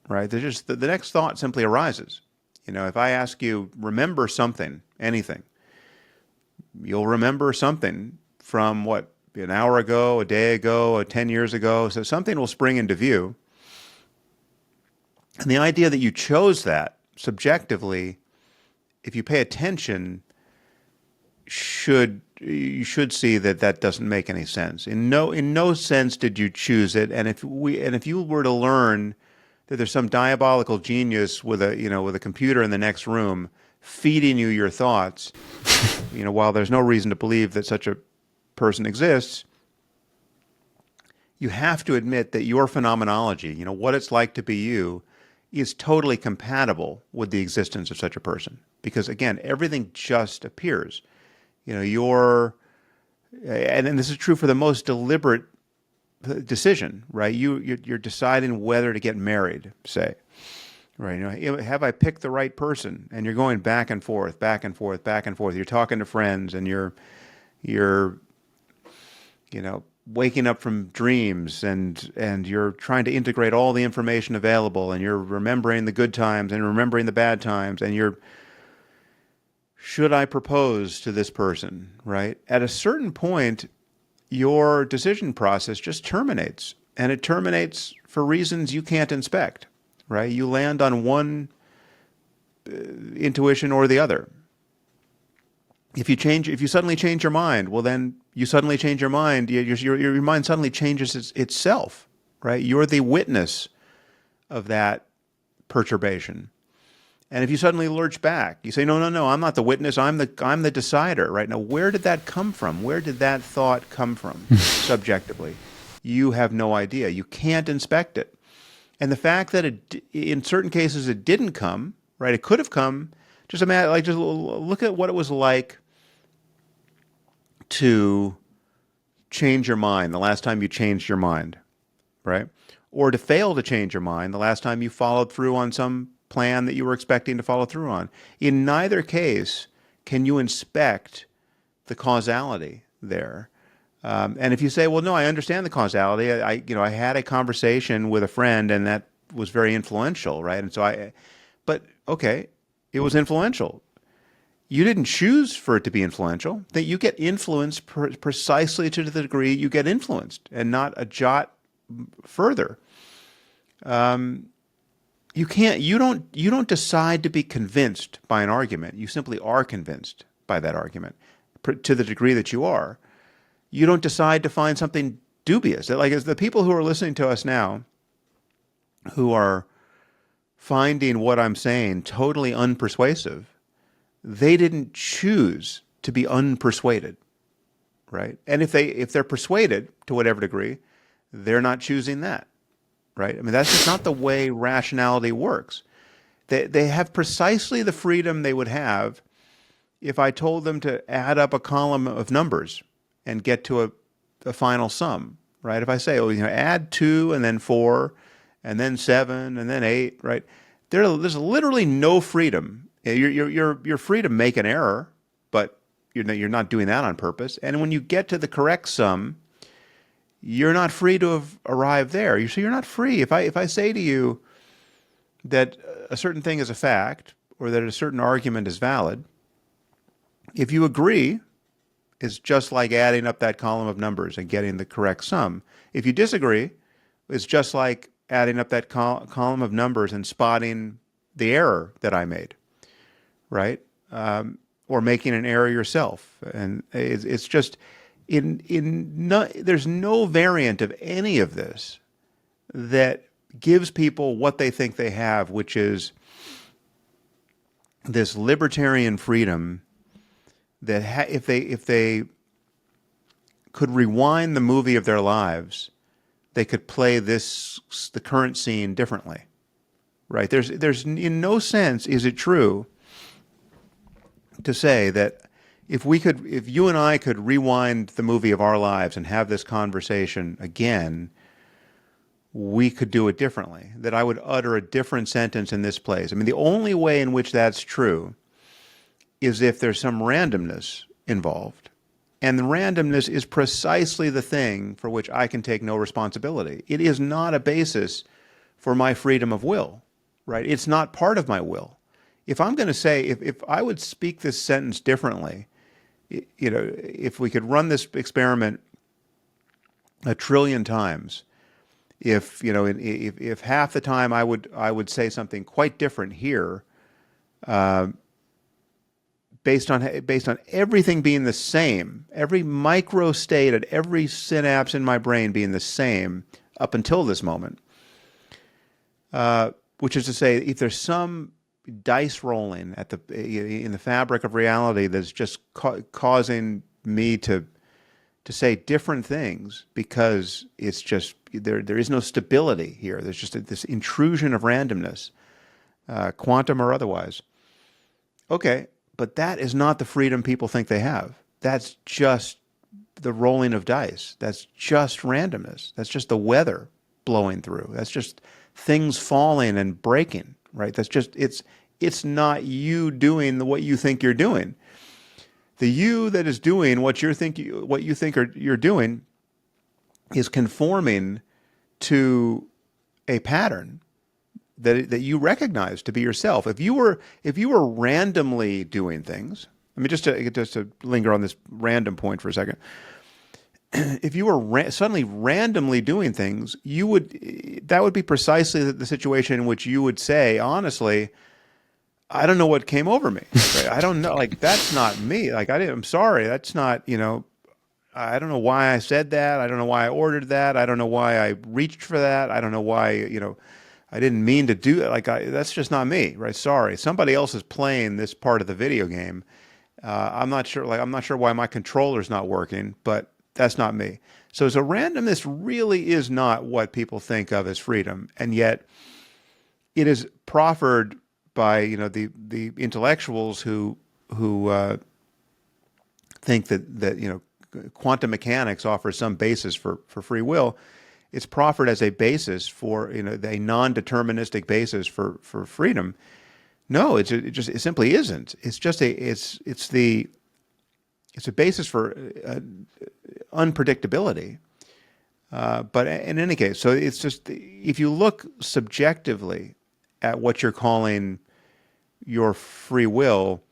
right? There's just the next thought simply arises. If I ask you, remember something, anything, you'll remember something from an hour ago, a day ago, 10 years ago. So something will spring into view. And the idea that you chose that subjectively, if you pay attention, you should see that doesn't make any sense. In no sense did you choose it. And if you were to learn that there's some diabolical genius with a computer in the next room feeding you your thoughts, while there's no reason to believe that such a person exists, you have to admit that your phenomenology, what it's like to be you, is totally compatible with the existence of such a person. Because again, everything just appears. And this is true for the most deliberate decision, right? You're deciding whether to get married, say, right? Have I picked the right person? And you're going back and forth, back and forth, back and forth. You're talking to friends, and you're waking up from dreams, and you're trying to integrate all the information available, and you're remembering the good times and remembering the bad times, and should I propose to this person, right? At a certain point, your decision process just terminates, and it terminates for reasons you can't inspect, right? You land on one intuition or the other. If you suddenly change your mind, well, then you suddenly change your mind. Your mind suddenly changes itself, right? You're the witness of that perturbation. And if you suddenly lurch back, you say, no, I'm not the witness. I'm the decider, right? Now, where did that come from? Where did that thought come from subjectively? You have no idea. You can't inspect it. And the fact that in certain cases it didn't come, right? It could have come. Just imagine, just look at what it was like to change your mind the last time you changed your mind, right? Or to fail to change your mind the last time you followed through on some plan that you were expecting to follow through on. In neither case can you inspect the causality there. And if you say, well, no, I understand the causality. I had a conversation with a friend and that was very influential, right? And so but okay, it was influential. You didn't choose for it to be influential. That you get influenced precisely to the degree you get influenced, and not a jot further. You don't decide to be convinced by an argument. You simply are convinced by that argument to the degree that you are. You don't decide to find something dubious. Like, as the people who are listening to us now, who are finding what I'm saying totally unpersuasive, they didn't choose to be unpersuaded, right? And if they're persuaded to whatever degree, they're not choosing that, right? I mean, that's just not the way rationality works. They have precisely the freedom they would have if I told them to add up a column of numbers and get to a final sum, right? If I say, add 2 and then 4 and then 7 and then 8, right? There's literally no freedom. You're free to make an error, but you're not doing that on purpose. And when you get to the correct sum, you're not free to have arrived there. So you're not free. If I say to you that a certain thing is a fact or that a certain argument is valid, if you agree, it's just like adding up that column of numbers and getting the correct sum. If you disagree, it's just like adding up that column of numbers and spotting the error that I made, right? Or making an error yourself. And it's just, there's no variant of any of this that gives people what they think they have, which is this libertarian freedom that if they could rewind the movie of their lives, they could play the current scene differently, right? There's in no sense is it true to say that if you and I could rewind the movie of our lives and have this conversation again, we could do it differently, that I would utter a different sentence in this place. I mean, the only way in which that's true is if there's some randomness involved. And the randomness is precisely the thing for which I can take no responsibility. It is not a basis for my freedom of will, right? It's not part of my will. If I'm going to say, if I would speak this sentence differently, if we could run this experiment 1 trillion times, if half the time I would say something quite different here, based on everything being the same, every micro state at every synapse in my brain being the same up until this moment, which is to say, if there's some dice rolling in the fabric of reality that's just causing me to say different things because it's just there is no stability here. There's just this intrusion of randomness, quantum or otherwise. Okay. But that is not the freedom people think they have. That's just the rolling of dice. That's just randomness. That's just the weather blowing through. That's just things falling and breaking, right? That's just, it's not you doing what you think you're doing. The you that is doing what you think you're doing is conforming to a pattern that you recognize to be yourself. If you were randomly doing things, I mean, just to linger on this random point for a second. if you were suddenly randomly doing things, that would be precisely the situation in which you would say, honestly, I don't know what came over me. Right? I don't know. Like, that's not me. Like, I'm sorry. That's not, I don't know why I said that. I don't know why I ordered that. I don't know why I reached for that. I don't know why, I didn't mean to do it. Like, that's just not me, right? Sorry. Somebody else is playing this part of the video game. I'm not sure. Like, I'm not sure why my controller's not working, but that's not me. So randomness really is not what people think of as freedom, and yet it is proffered by the intellectuals who think that quantum mechanics offers some basis for free will. It's proffered as a basis for a non-deterministic basis for freedom. No, it simply isn't. It's a basis for unpredictability. But in any case, so it's just, if you look subjectively at what you're calling your free will,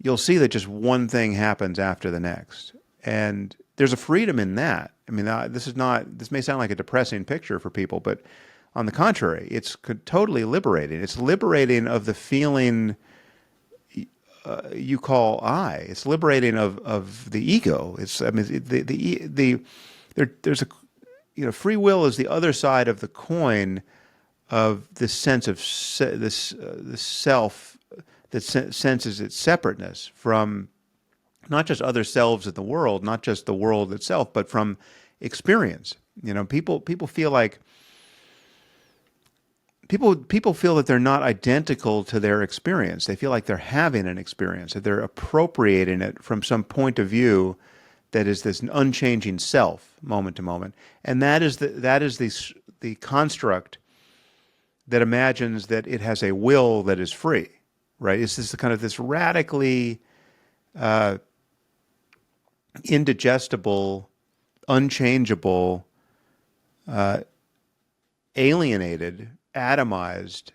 you'll see that just one thing happens after the next. And there's a freedom in that. I mean, this may sound like a depressing picture for people, but on the contrary, it's totally liberating. It's liberating of the feeling you call I. It's liberating of the ego. There's free will is the other side of the coin of this sense of this self that senses its separateness from not just other selves in the world, not just the world itself, but from experience. People feel like people feel that they're not identical to their experience. They feel like they're having an experience, that they're appropriating it from some point of view that is this unchanging self, moment to moment, and that is the construct that imagines that it has a will that is free, right? It's this kind of this radically indigestible, unchangeable, alienated, atomized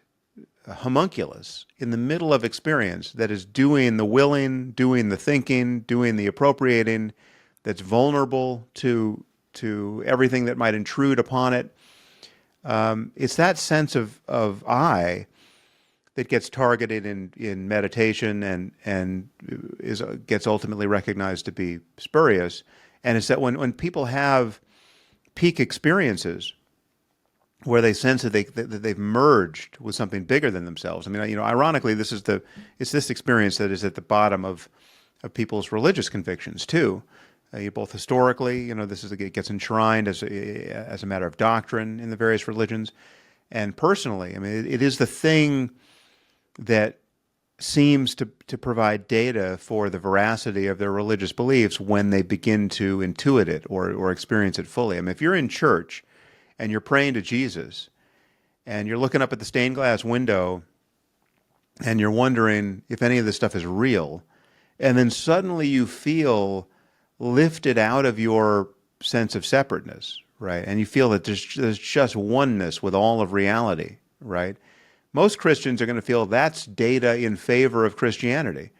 homunculus in the middle of experience that is doing the willing, doing the thinking, doing the appropriating, that's vulnerable to everything that might intrude upon it. It's that sense of I that gets targeted in meditation and gets ultimately recognized to be spurious. And it's that when people have peak experiences where they sense that they've merged with something bigger than themselves. I mean, ironically, it's this experience that is at the bottom of people's religious convictions too. Both historically, it gets enshrined as a matter of doctrine in the various religions, and personally, I mean, it is the thing that seems to provide data for the veracity of their religious beliefs when they begin to intuit it or experience it fully. I mean, if you're in church and you're praying to Jesus and you're looking up at the stained glass window and you're wondering if any of this stuff is real, and then suddenly you feel lifted out of your sense of separateness, right? And you feel that there's just oneness with all of reality, right? Most Christians are going to feel that's data in favor of Christianity,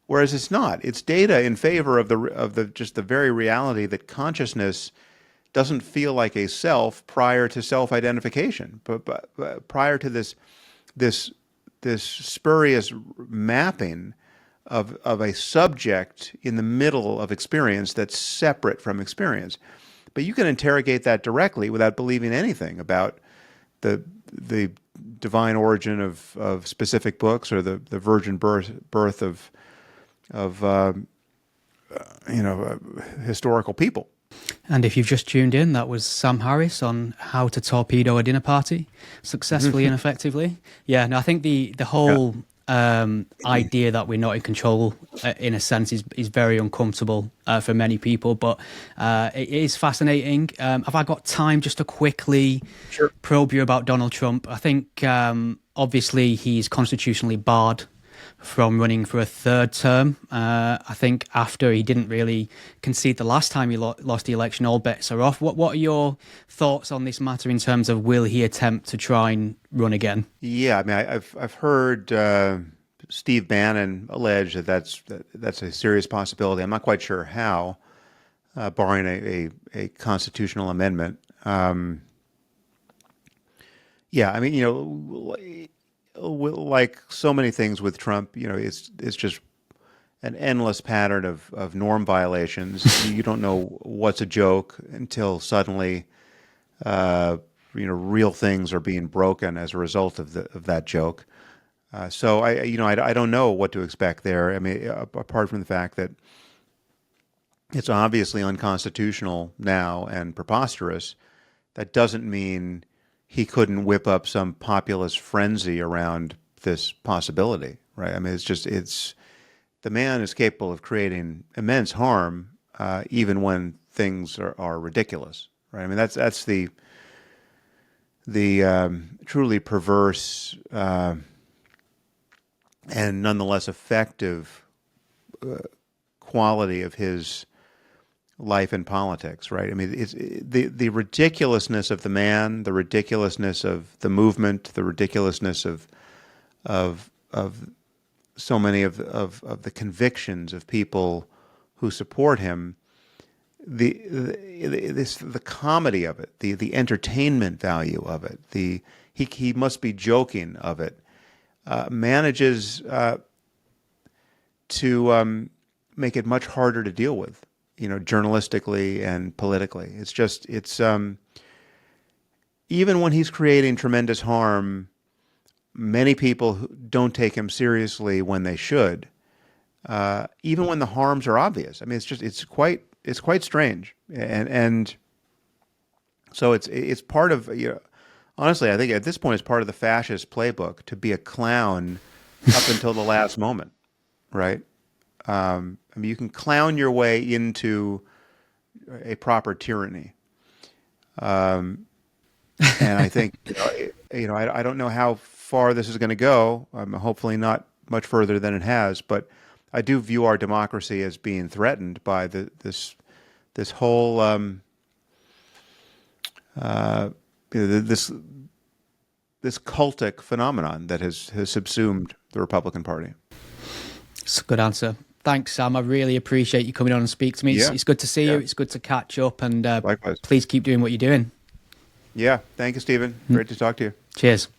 whereas it's not. It's data in favor of the very reality that consciousness doesn't feel like a self prior to self-identification, but prior to this spurious mapping of a subject in the middle of experience that's separate from experience. But you can interrogate that directly without believing anything about the divine origin of specific books or the virgin birth of historical people. And if you've just tuned in, that was Sam Harris on how to torpedo a dinner party successfully and effectively. Yeah, no, I think the whole idea that we're not in control, in a sense, is very uncomfortable for many people. But it is fascinating. Have I got time just to quickly probe you about Donald Trump? I think obviously he's constitutionally barred from running for a third term. I think after he didn't really concede the last time he lost the election, all bets are off. What are your thoughts on this matter in terms of will he attempt to try and run again? Yeah, I mean, I've heard Steve Bannon allege that's a serious possibility. I'm not quite sure how. barring a constitutional amendment. Yeah, I mean, like so many things with Trump, it's just an endless pattern of norm violations. You don't know what's a joke until suddenly, real things are being broken as a result of that joke. So I don't know what to expect there. I mean, apart from the fact that it's obviously unconstitutional now and preposterous, that doesn't mean he couldn't whip up some populist frenzy around this possibility, right? I mean, the man is capable of creating immense harm, even when things are ridiculous, right? I mean, that's the truly perverse and nonetheless effective quality of his life in politics, right? I mean, it's the ridiculousness of the man, the ridiculousness of the movement, the ridiculousness of so many of the convictions of people who support him, the comedy of it, the entertainment value of it, he must be joking of it, manages to make it much harder to deal with, journalistically and politically. It's even when he's creating tremendous harm, many people don't take him seriously when they should, even when the harms are obvious. I mean, it's quite strange, and so it's part of, honestly, I think at this point it's part of the fascist playbook to be a clown up until the last moment, right? I mean, you can clown your way into a proper tyranny, and I think I don't know how far this is going to go. Hopefully not much further than it has, but I do view our democracy as being threatened by this whole this cultic phenomenon that has subsumed the Republican Party. It's a good answer. Thanks, Sam. I really appreciate you coming on and speak to me. Yeah. It's good to see you. It's good to catch up, and Likewise. please keep doing what you're doing. Yeah. Thank you, Stephen. Great to talk to you. Cheers.